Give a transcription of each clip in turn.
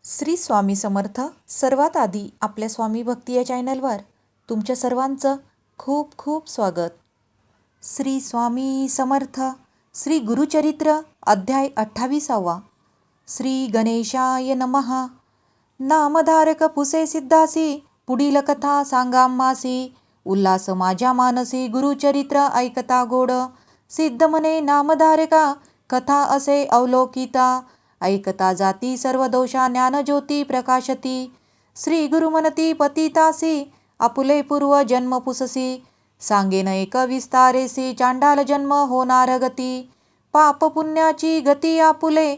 श्री स्वामी समर्थ. सर्वात आधी आपल्या स्वामी भक्ती या चॅनलवर तुमच्या सर्वांचं खूप खूप स्वागत. श्री स्वामी समर्थ. श्री गुरुचरित्र अध्याय 28. श्री गणेशाय नमः. नामधारक पुसे सिद्धासी, पुढील कथा सांगाम्हासी. उल्हास माझ्या मानसी, गुरुचरित्र ऐकता गोड. सिद्ध म्हणे नामधारका, कथा असे अवलोकिता. ऐकता जाती सर्व दोषा, ज्ञानज्योती प्रकाशती. श्री गुरु म्हणती पतितासी, आपुले पूर्व जन्म पुससी. सांगेन एक विस्तारेसी, चांडाल जन्म होणार गती. पाप पुण्याची गती आपुले,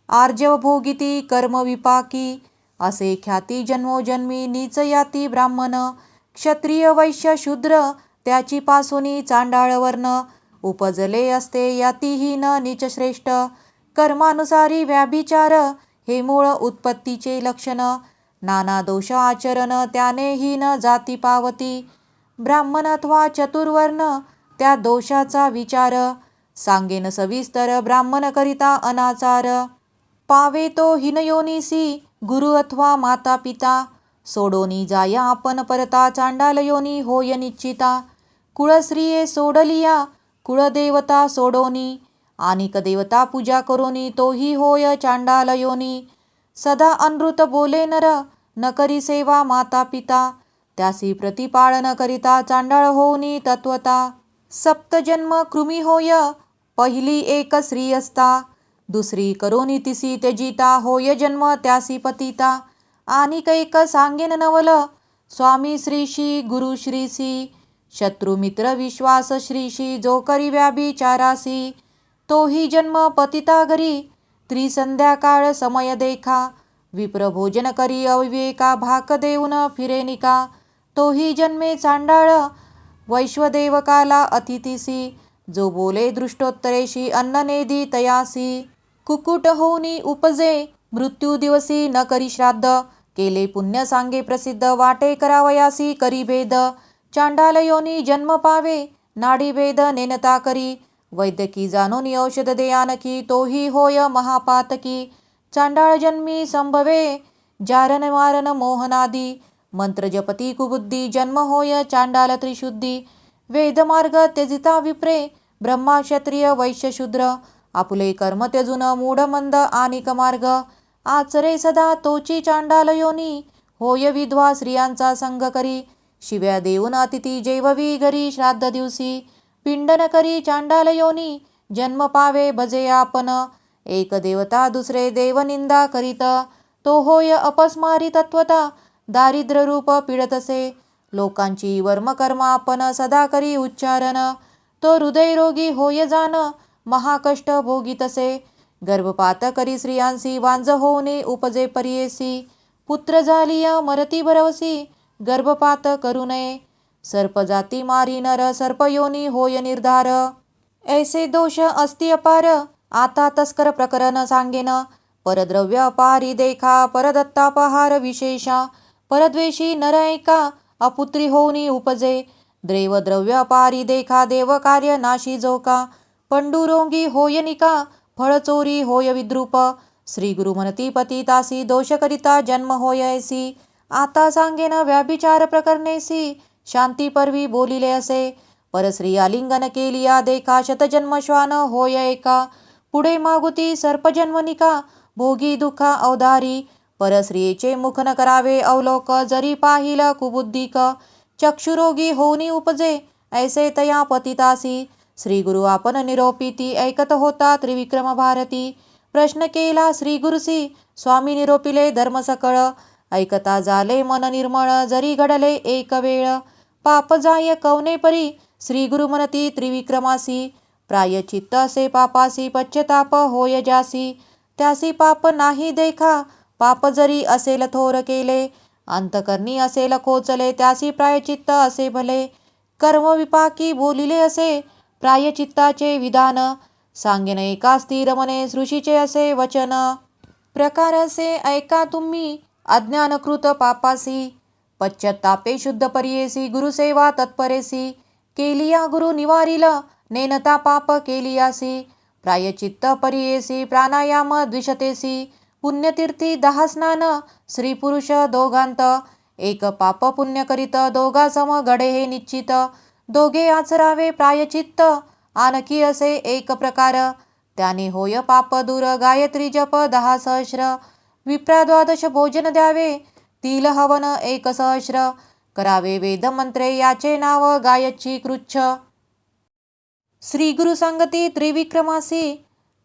आर्जव भोगिती कर्म विपाकी. असे ख्याती जन्मोजन्मी, नीच याती ब्राह्मण. क्षत्रिय वैश्य शूद्र, त्याची पासोनी चांडाळ वर्ण. उपजले असते यातीहीन नीच श्रेष्ठ. कर्मानुसारी व्याभिचार, हे मूळ उत्पत्तीचे लक्षण. नाना दोष आचरण, त्याने हीन जाती पावती. ब्राह्मण अथवा चतुर्वर्ण, त्या दोषाचा विचार. सांगेन सविस्तर, ब्राह्मण करिता अनाचार. पावे तो हीनयोनीसी, गुरु अथवा माता पिता. सोडोनी जाया आपण परता, चांडाल योनी होय निश्चिता. कुळश्रिये सोडलिया, कुळदेवता सोडोनी. आनिक देवता पूजा करोनी, तोही होय चांडाल योनी. सदा अनृत बोले नर, न करी सेवा माता पिता. त्यासी प्रतिपाळन करिता, चांडाळ होऊनी तत्वता. सप्तजन्म कृमी होय, पहिली एक स्त्री असता. दुसरी करोनी तिसी त्यजिता, होय जन्म त्यासी पतिता. आनिक एक सांगेन नवल, स्वामी श्रीशी गुरु श्रीसी. शत्रुमित्र विश्वास श्रीशी, जो करी व्याभिचारासी. तोही जन्म पतिता घरी, त्रिसंध्याकाळ समय देखा. विप्र भोजन करी अविवेका, भाक देऊन फिरेनिका. तोही जन्मे चांडाळ, वैश्वदेवकाला अतिथीसी. जो बोले दृष्टोत्तरेशी, अन्न नेदी तयासी. कुकुट होऊनी उपजे, मृत्यू दिवसी न करी श्राद्ध. केले पुण्य सांगे प्रसिद्ध, वाटे करावयासी करी भेद. चांडाल योनी जन्म पावे, नाडी भेद नेनता करी. वैद्यकी जाणोनी औषध दे आणकी, तोही होय महापातकी. चांडाळ जन्मी संभवे, जारण मारण मोहनादी. मंत्र जपती कुबुद्धी, जन्म होय चांडाल त्रिशुद्धी. वेदमार्ग त्यजिता विप्रे, ब्रह्मा क्षत्रिय वैश्य शूद्र. आपुले कर्म त्यजून मूढमंद आनिक मार्ग. आचरे सदा तोची चांडाल योनी, होय विधवा स्त्रियांचा संग करी. शिव्या देऊन अतिथी जेववी घरी, श्राद्ध दिवसी. पिंडन करी चांडाल योनी, जन्म पावे भजे आपण. एक देवता दुसरे देव निंदा करीत, तो होय अपस्मारी तत्वता. दारिद्र्य रूप पीडतसे, लोकांची वर्मकर्म आपण सदा करी उच्चारण. तो हृदयरोगी होय जाण, महाकष्ट भोगीतसे. गर्भपात करी स्त्रियांसी, वांज होऊने उपजे परियेसी. पुत्र झालिया मरती भरवसी, गर्भपात करू नये. सर्प जाती मारी नर, सर्पयोनी होय निर्धार. ऐसे दोष अस्ति अपार, आता तस्कर प्रकरण सांगेन. परद्रव्य अपारी देखा, परदत्तापहार विशेषा. परद्वेषी नर ऐका, अपुत्री होऊनी उपजे. द्रव्य अपारी देखा, देव कार्य नाशी जोका. पंडुरोंगी होय निका, फळ चोरी होय विद्रूप. श्री गुरु म्हणती पतितासी, दोष करिता जन्म होय ऐसी. आता सांगेन व्याभिचार प्रकरणेसी, शांती परवी बोलिले असे. परस्त्री आलिंगन केलिया देखा, शतजन्म श्वान होय एका. पुढे मागुती सर्पजन्मनिका, भोगी दुःखा अवधारी. परस्त्रियेचे मुख न करावे अवलोक, जरी पाहिल कुबुद्धिक. चक्षुरोगी होऊनी उपजे, ऐसे तया पतितासी. श्री गुरु आपण निरोपिती, ऐकत होता त्रिविक्रम भारती. प्रश्न केला श्री गुरुसी, स्वामी निरोपिले धर्म सकळ. ऐकता झाले मन निर्मळ, जरी घडले एक वेळ. पाप जाय कवने परी, श्री गुरु म्हणती त्रिविक्रमासी. प्रायचित्त असे पापासी, पश्चाताप होय जासी. त्यासी पाप नाही देखा, पाप जरी असेल थोर केले. अंतकरणी असेल खोचले, त्यासी प्रायचित्त असे भले. कर्म विपाकी बोलिले असे, प्रायचित्ताचे विधान. सांगेन एका स्थिर मने, ऋषीचे असे वचन. प्रकार असे ऐका तुम्ही, अज्ञानकृत पापासी. पश्चात्तापे शुद्ध परियेसी, गुरुसेवा तत्परेसी. केलिया गुरु निवारिल, नेनता पाप केलियासी. प्रायचित्त परियेसी, प्राणायाम द्विषतेसी. पुण्यतीर्थी 10 स्नान, स्त्री पुरुष दोघांत, एक पाप पुण्य करीत दोघा सम घडे हे निश्चित, दोघे आचरावे प्रायचित्त, आणखी असे एक प्रकार, त्याने होय पाप दूर, गायत्री जप 10 सहस्र, विप्रा 12 भोजन द्यावे, तिल हवन 1 सहस्र, करावे वेद मंत्रे याचे नाव गायची कृच्छ. श्री गुरु संगती त्रिविक्रमासी,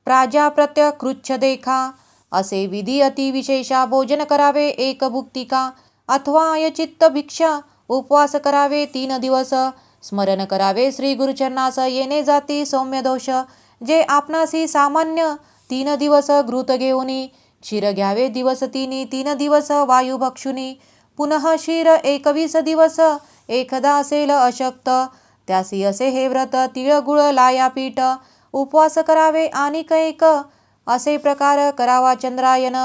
प्राजाप्रत्य कृच्छ देखा, असे विधी अति विशेषा, भोजन करावे 1 भुक्तिका, अथवा अयचित्त भिक्षा, उपवास करावे 3 दिवस, स्मरण करावे श्री गुरुचरणास, येणे जाती सौम्य दोष, जे आपणासी सामान्य 3 दिवस घृत घेऊनी, क्षीर घ्यावे दिवस 3 दिवस वायू भक्षुनी, पुनः क्षीर 21 दिवस, एकदा असेल अशक्त, त्यासी असे हे व्रत, तिळ गुळ लाया पीठ, उपवास करावे आणि कैक, असे प्रकार करावा चंद्रायन,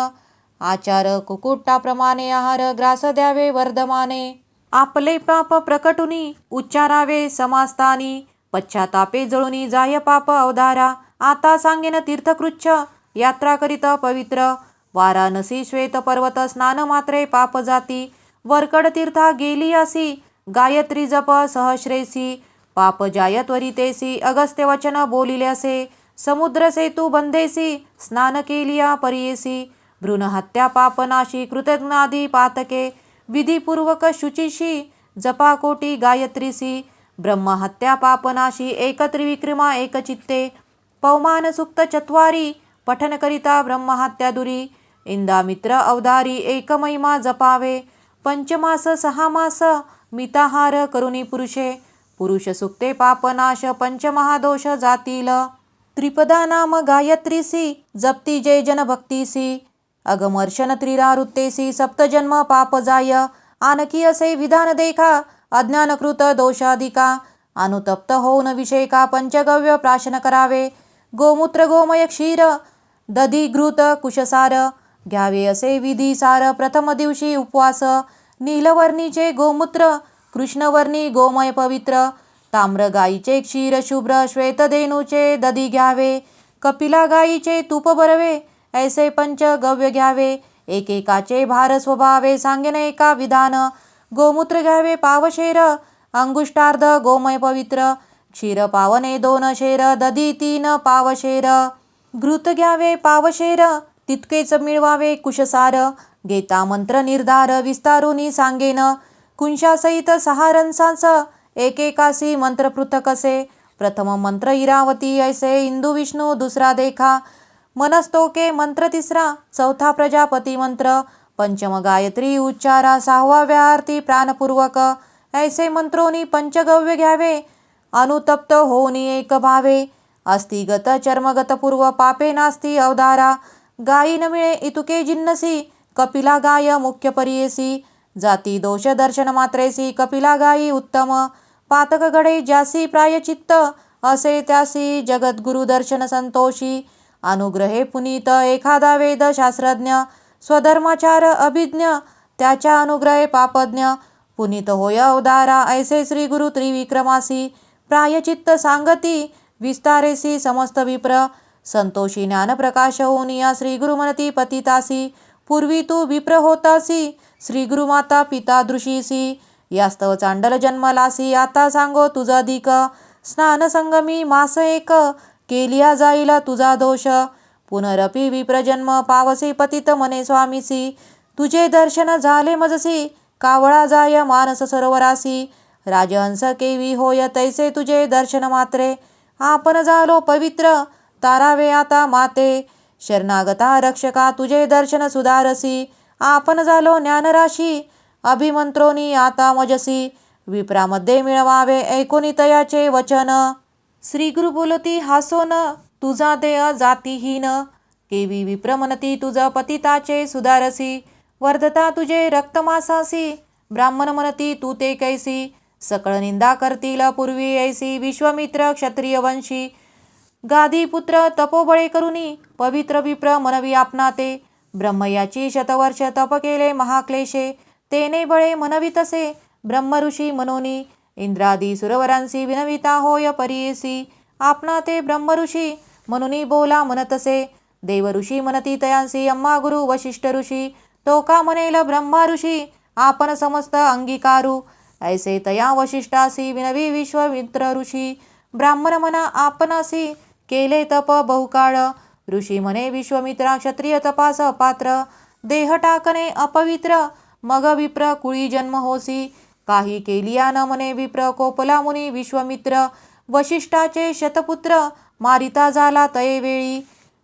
आचार कुकुटाप्रमाणे आहार, ग्रास द्यावे वर्धमाने, आपले पाप प्रकटुनी उच्चारावे समास्तानी, पश्चातापे जळुनी जाय पाप अवधारा, आता सांगेन तीर्थकृच्छ, यात्रा करीत पवित्र, वाराणसी श्वेत पर्वत स्नान मात्रे पाप जाती, वरकड तीर्था गेली असी, गायत्री जप सहस्रेसी, पाप जाय त्वरितेसी, अगस्त्य वचन बोलिल्यासे, समुद्र सेतू बंधेसी, स्नान केलिया परियेसी, भ्रूण हत्या पापनाशी, कृतज्ञादी पातके, विधिपूर्वक शुचिशी, जपा कोटी गायत्रीसी, ब्रह्महत्या पापनाशी, एक त्रिविक्रमा एक चित्ते, पवमान सुक्त चत्वारी, पठन करिता ब्रह्महत्या दुरी, इंदामित्र अवधारी, एक महिमा जपावे, पंचमास 6 मास, मिताहार करुणी पुरुषे, पुरुष सुक्ते पापनाश, पंचमहादोष जातील, त्रिपदा नाम गायत्रीसी, जपती जय जन भक्तीसी, अगमर्शन त्रिरावृत्तेसी, सप्तजन्म पाप जाय, आणखी असे विधान देखा, अज्ञानकृत दोषाधिका, अनुतप्त होऊन विषयका, पंचगव्य प्राशन करावे, गोमूत्र गोमय क्षीर, दधी घृत कुशसार, घ्यावे असे विधी सार, प्रथम दिवशी उपवास, नीलवर्णीचे गोमूत्र, कृष्णवर्णी गोमय पवित्र, ताम्र गायीचे क्षीर शुभ्र, श्वेतधेनूचे दधी घ्यावे, कपिला गायीचे तूप बरवे, ऐसे पंचगव्य घ्यावे, एकेकाचे भार स्वभावे, सांगेन एका विधान, गोमूत्र घ्यावे पावशेर, अंगुष्टार्ध गोमय पवित्र, क्षीर पावने 2 शेर, दधी 3 पावशेर, घृत घ्यावे पावशेर, तितकेच मिळवावे कुशसार, घेता मंत्र निर्धार, विस्तारुनी सांगेन, कुंशासहित 6 रंसांस, एकेकासी मंत्र पृथक असे, प्रथम मंत्र इरावती ऐसे, इंदू विष्णू दुसरा देखा, मनस्तोके मंत्र तिसरा, चौथा प्रजापती मंत्र, पंचम गायत्री उच्चारा, 6वा व्याहार्थी प्राणपूर्वक, ऐसे मंत्रोनी पंचगव्य घ्यावे, अनुतप्त होऊनी एक भावे, अस्थिगत चर्मगत पूर्व, पापे नास्ती अवधारा, गायी न मिळे इतुके जिन्नसी, कपिला गाय मुख्य परियेसी, जाती दोष दर्शन मात्रेसी, कपिला गायी उत्तम, पातक घडे ज्यासी प्रायचित्त, असे त्यासी जगद्गुरु दर्शन संतोषी, अनुग्रहे पुनीत एखादा वेद शास्त्रज्ञ, स्वधर्माचार अभिज्ञ, त्याच्या अनुग्रहे पापज्ञ, पुनीत होय अवधारा, ऐसे श्री गुरु त्रिविक्रमासी, प्रायचित्त सांगती, विस्तारेसी समस्त विप्र, संतोषी ज्ञान प्रकाश होऊन या श्री गुरु म्हणती पतितासी, पूर्वी तू विप्र होतासी, श्री गुरु माता पिता दृशीसी, यास्तव चांडल जन्मलासी, आता सांगो तुझा अधिक, स्नान संगमी मास एक, केलिया जाईला तुझा दोष, पुनरपि विप्रजन्म पावसी पतित मने स्वामीसी, तुझे दर्शन झाले मजसी, कावळा जाय मानस सरोवरासी, राजहंस केवी होय तैसे तुझे दर्शन मात्रे, आपण झालो पवित्र, तारावे आता माते, शरणागता रक्षका तुझे दर्शन सुधारसी, आपण झालो ज्ञानराशी, अभिमंत्रोनी आता मजसी, विप्रामध्ये मिळवावे ऐकुनी तयाचे वचन, श्री गुरु बोलती हासोन, तुझा देह जातीहीन, केवी विप्र म्हणती तुझ पतिताचे सुधारसी, वर्धता तुझे रक्तमासासी, ब्राह्मण म्हणती तू ते कैसी, सकळ निंदा करतील पूर्वी ऐसी, विश्वामित्र क्षत्रिय वंशी, गादीपुत्र तपोबळे करुनी, पवित्र विप्र मनवी आपणा ते, ब्रह्मयाची शतवर्ष तप केले महाक्लेशे, तेने बळे मनवितसे, ब्रह्मऋषी मनोनी, इंद्रादी सुरवरांसी विनविता होय परियेसी, आपणा ते ब्रह्मऋषी म्हणून बोला म्हणतसे, देव ऋषी म्हणती तयांसी अम्मा गुरु वशिष्ठ ऋषी तो का म्हणेल ब्रह्मा ऋषी आपण समस्त अंगीकारू ऐसे तया वशिष्ठासी विनवी विश्वामित्र ऋषी ब्राह्मण म्हणा आपणासी केले तप बहुकाळ ऋषी म्हणे विश्वामित्रा क्षत्रिय तपास अपात्र देह टाकणे अपवित्र मग विप्र कुळी जन्म होसी काही केलिया न म्हणे विप्र कोपला मुनी विश्वामित्र वशिष्ठाचे शतपुत्र मारिता झाला तये वेळी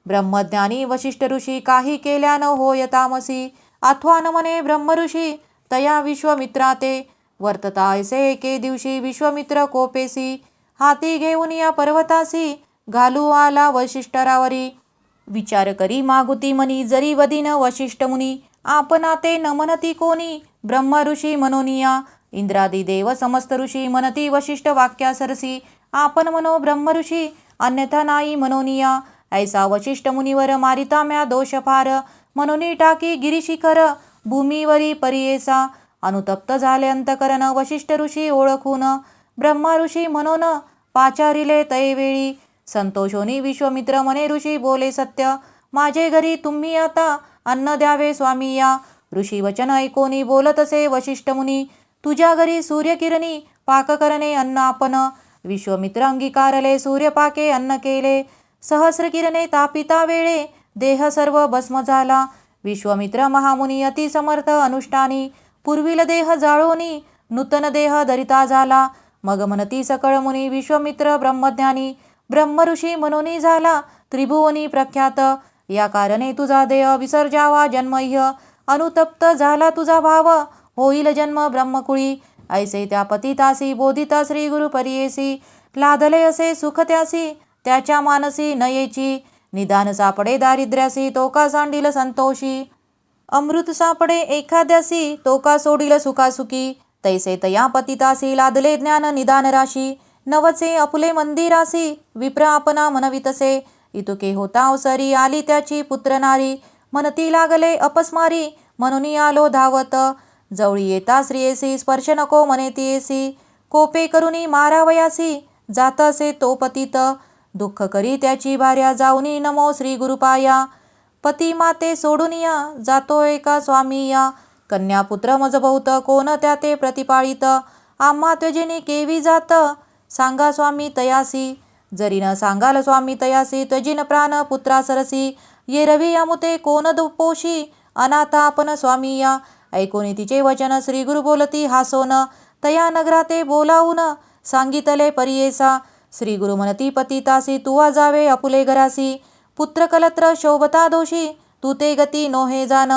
ब्रह्मज्ञानी वशिष्ठ ऋषी काही केल्या न होय तामसी अथवा न म्हणे ब्रह्म ऋषी तया विश्वामित्रा ते वर्तता ऐसे एके दिवशी विश्वामित्र कोपेसी हाती घेऊन या पर्वतासी घालू आला वशिष्ठरावरी विचार करी मागुती मनी जरी वदीन वशिष्ठ मुनी आपणा ते न म्हणती कोणी ब्रह्म ऋषी मनोनिया इंद्रादी देव समस्त ऋषी म्हणती वशिष्ठ वाक्या सरसी आपण मनो ब्रह्म ऋषी अन्यथा नाही मनोनिया ऐसा वशिष्ठ मुनीवर मारिता म्या दोष फार मनोनी टाकी गिरीशिखर भूमीवरी परियेसा अनुतप्त झाले अंतकरण वशिष्ठ ऋषी ओळखून ब्रह्मा ऋषी म्हणून पाचारिले तयवेळी संतोषोनी विश्वामित्र म्हणे ऋषी बोले सत्य माझे घरी तुम्ही आता अन्न द्यावे स्वामी या ऋषी वचन ऐकोनी बोलत असे वशिष्ठ मुनी तुझ्या घरी सूर्यकिरणी पाक करणे अन्न आपण विश्वामित्र अंगीकारले सूर्यपाके अन्न केले सहस्र किरणे तापिता वेळे देह सर्व भस्म झाला विश्वामित्र महामुनी अति समर्थ अनुष्ठानी पूर्वील देह जाळोनी नूतन देह धरिता झाला मग म्हणती सकळ मुनी विश्वामित्र ब्रह्मज्ञानी ब्रह्म ऋषी मनोनी झाला त्रिभुवनी प्रख्यात या कारणे तुझा देह विसर्जावा जन्मह्य अनुतप्त झाला तुझा भाव होईल जन्म ब्रह्मकुळी ऐसे त्या पतितासी बोधिता श्री गुरु परियेसी लादले असे सुख त्यासी त्याच्या मानसी नयेची निदान सापडे दारिद्र्यासी तो का सांडील संतोषी अमृत सापडे एखाद्यासी तो का सोडील सुखासुखी तैसे तया पतितासी लादले ज्ञान निदान राशी नवचे अपुले मंदिरासी विप्र आपणा मनवितसे इतुके होता अवसरी आली त्याची पुत्र नारी मनती लागले अपस्मारी म्हणून आलो धावत जवळी येता श्रियेसी स्पर्श नको मनेतीयेसी कोपे करुनी मारावयासी जात असे तो पतित दुःख करी त्याची भार्या जाऊनी नमो श्री गुरुपाया पती माते सोडून या जातोय का स्वामी या कन्या पुत्र मज बहुत कोण त्या ते प्रतिपाळित आम्हा त्वजेनी केवी जात सांगा स्वामी तयासी जरी न सांगाल स्वामी तयासी त्वजिन प्राण पुत्रा सरसी ये रवी अमुते कोण दुपोशी अनाथा आपण स्वामी या ऐकोनी तिचे वचन श्री गुरु बोलती हासोन तया नगराते बोलावून सांगितले परियेसा श्री गुरु म्हणती पतितासी तुवा जावे अपुले घरासी पुत्र कलत्र शोभता दोषी तू ते गती नोहे जान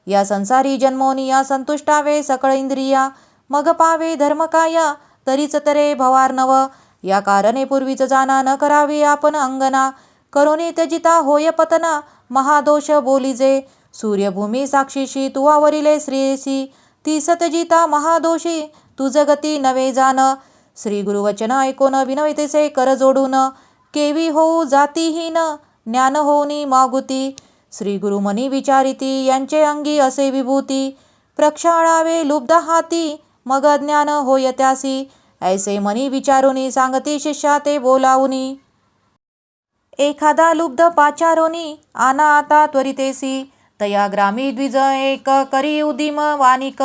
या संसारी जन्मोनी या संतुष्टावे सकळ इंद्रिया मग पावे धर्मकाया तरीच तरे भवार्णव या कारणे पूर्वीच जाना न करावी आपण अंगना करोनी त्यजिता होय पतना महादोष बोलीजे सूर्यभूमी साक्षीशी तुवावरिले श्रेयसी ती सतजिता महादोषी तुझ गती नवे जान श्री गुरुवचन ऐकोन विनवितेसे कर जोडून केवी होऊ जातीहीन ज्ञान होऊनी मागुती श्री गुरुमनी विचारिती यांचे अंगी असे विभूती प्रक्षाळावे लुब्ध हाती मग ज्ञान होय त्यासी ऐसे मनी विचारोनी सांगती शिष्या ते बोलावुनी एखादा लुब्ध पाचारोनी आना आता त्वरितेसी तया ग्रामी द्विज एक करी उदिम वानिक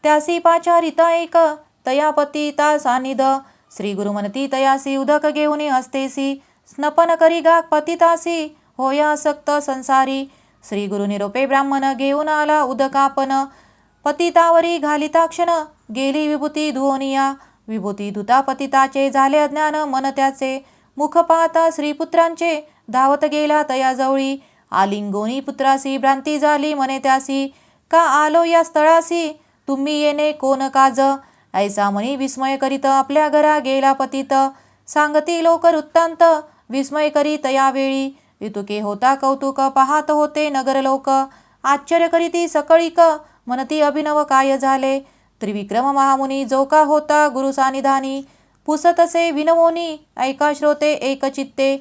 त्यासी पाचारिता एक तया पतिता सानिध श्री गुरु म्हणती तयासी उदक घेऊनी असतेसी स्नपन करी गाक पतितासी होया सक्त संसारी श्री गुरु निरोपे ब्राह्मण घेऊन आला उदकापन पतितावरी घालिताक्षण गेली विभूती धुओनिया विभूती धुता पतिताचे झाले अज्ञान मन त्याचे मुख पाहता श्रीपुत्रांचे धावत गेला तयाजवळी आलिंगोनी पुत्रासी भ्रांती झाली मने त्यासी का आलो या स्थळासी तुम्ही येणे कोण काज ऐसा मनी विस्मय करीत आपल्या घरा गेला पतित सांगती लोक वृत्तांत विस्मय करी तयावेळी इतुके होता कौतुक पाहत होते नगर लोक आश्चर्य करीती सकळीक म्हणती अभिनव काय झाले त्रिविक्रम महामुनी जो का होता गुरु सानिधानी पुसतसे विनवोनी ऐका श्रोते एकचित्ते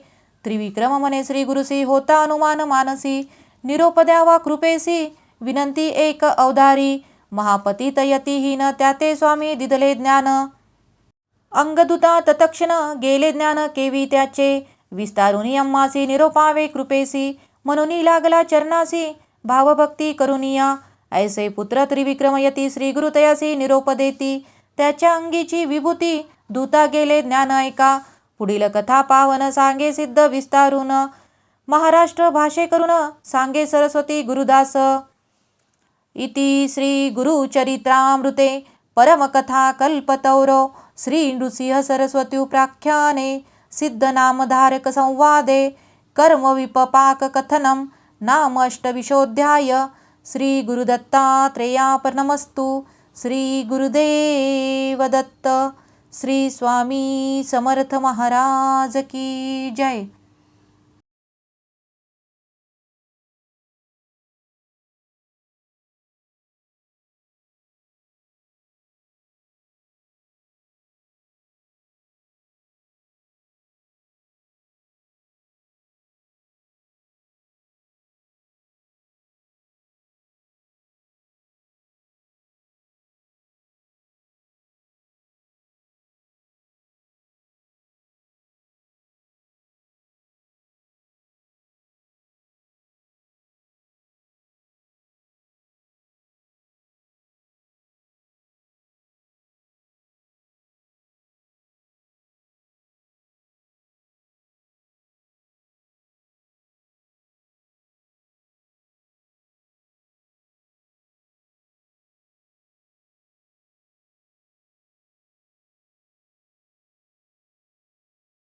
त्रिविक्रम म्हणे श्री गुरुसी होता अनुमान मानसी निरोप द्यावा कृपेसी विनंती एक अवधारी महापती तयतीहीन त्याते स्वामी दिदले ज्ञान अंगदूता तत्क्षण गेले ज्ञान केवी त्याचे विस्तारुनी अम्मासी निरोपावे कृपेसी म्हणून लागला चरणासी भावभक्ती करुनिया. ऐसे पुत्र त्रिविक्रम यती श्री गुरुतयासी निरोप देती. त्याच्या अंगीची विभूती दूता गेले ज्ञान ऐका. पुढील कथा पावन सांगे सिद्ध विस्तारून. महाराष्ट्र भाषे करून सांगे सरस्वती गुरुदास. इति श्री गुरुचरित्रामृते परमकथा कल्पतौरो श्री नृसिंह सरस्वती उपाख्याने सिद्धनामधारक संवादे कर्मविपाक कथनम नाम अष्टविंशोऽध्याय. श्री गुरुदत्तात्रेयार्पणमस्तु. श्री गुरुदेव दत्त. श्री स्वामी समर्थ महाराज की जय.